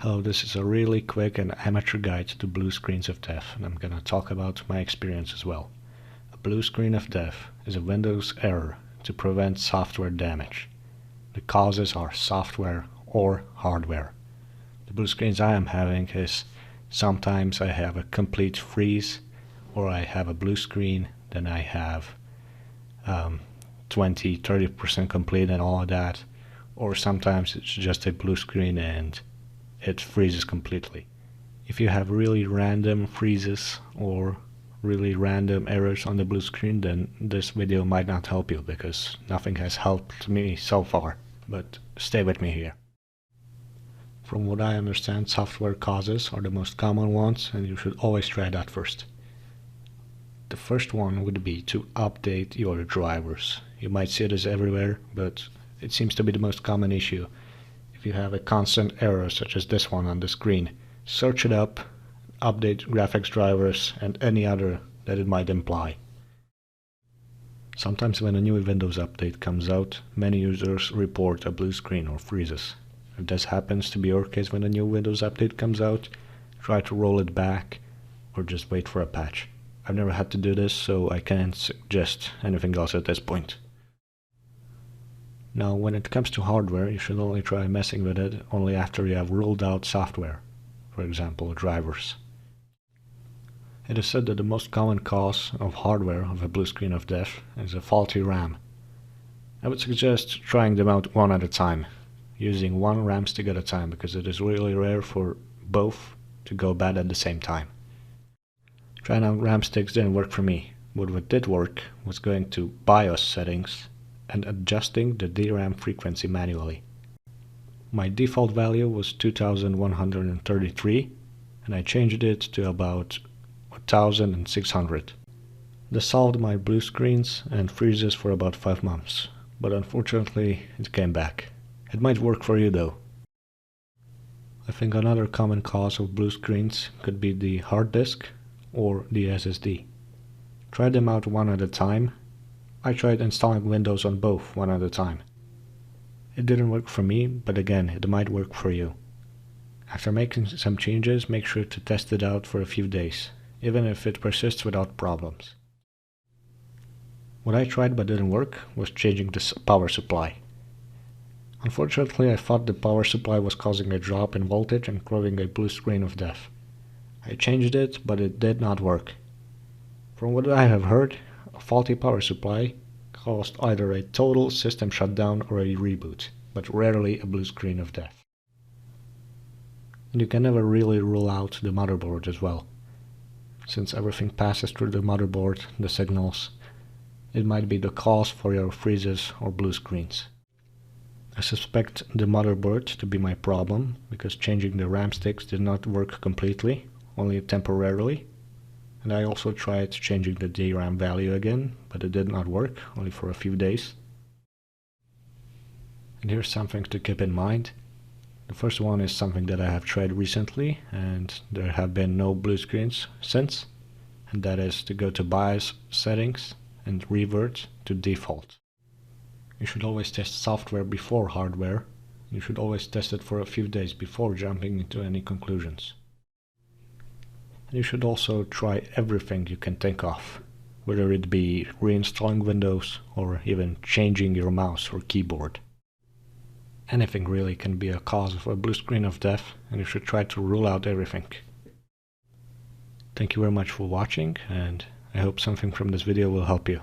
Hello, this is a really quick and amateur guide to blue screens of death, and I'm gonna talk about my experience as well. A blue screen of death is a Windows error to prevent software damage. The causes are software or hardware. The blue screens I am having is sometimes I have a complete freeze, or I have a blue screen, then I have 20-30% complete and all of that, or sometimes it's just a blue screen and it freezes completely. If you have really random freezes or really random errors on the blue screen, then this video might not help you because nothing has helped me so far, but stay with me here. From what I understand, software causes are the most common ones, and you should always try that first. The first one would be to update your drivers. You might see this everywhere, but it seems to be the most common issue. If you have a constant error such as this one on the screen, search it up, update graphics drivers and any other that it might imply. Sometimes when a new Windows update comes out, many users report a blue screen or freezes. If this happens to be your case when a new Windows update comes out, try to roll it back or just wait for a patch. I've never had to do this, so I can't suggest anything else at this point. Now, when it comes to hardware, you should only try messing with it only after you have ruled out software, for example, drivers. It is said that the most common cause of hardware of a blue screen of death is a faulty RAM. I would suggest trying them out one at a time, using one RAM stick at a time, because it is really rare for both to go bad at the same time. Trying out RAM sticks didn't work for me, but what did work was going to BIOS settings and adjusting the DRAM frequency manually. My default value was 2133 and I changed it to about 1600. This solved my blue screens and freezes for about 5 months, but unfortunately it came back. It might work for you though. I think another common cause of blue screens could be the hard disk or the SSD. Try them out one at a time. I tried installing Windows on both one at a time. It didn't work for me, but again, it might work for you. After making some changes, make sure to test it out for a few days, even if it persists without problems. What I tried but didn't work was changing the power supply. Unfortunately, I thought the power supply was causing a drop in voltage and causing a blue screen of death. I changed it, but it did not work. From what I have heard, a faulty power supply caused either a total system shutdown or a reboot, but rarely a blue screen of death. And you can never really rule out the motherboard as well. Since everything passes through the motherboard, the signals, it might be the cause for your freezes or blue screens. I suspect the motherboard to be my problem, because changing the RAM sticks did not work completely, only temporarily. And I also tried changing the DRAM value again, but it did not work, only for a few days. And here's something to keep in mind. The first one is something that I have tried recently, and there have been no blue screens since, and that is to go to BIOS settings and revert to default. You should always test software before hardware. You should always test it for a few days before jumping into any conclusions. And you should also try everything you can think of, whether it be reinstalling Windows or even changing your mouse or keyboard. Anything really can be a cause of a blue screen of death, and you should try to rule out everything. Thank you very much for watching, and I hope something from this video will help you.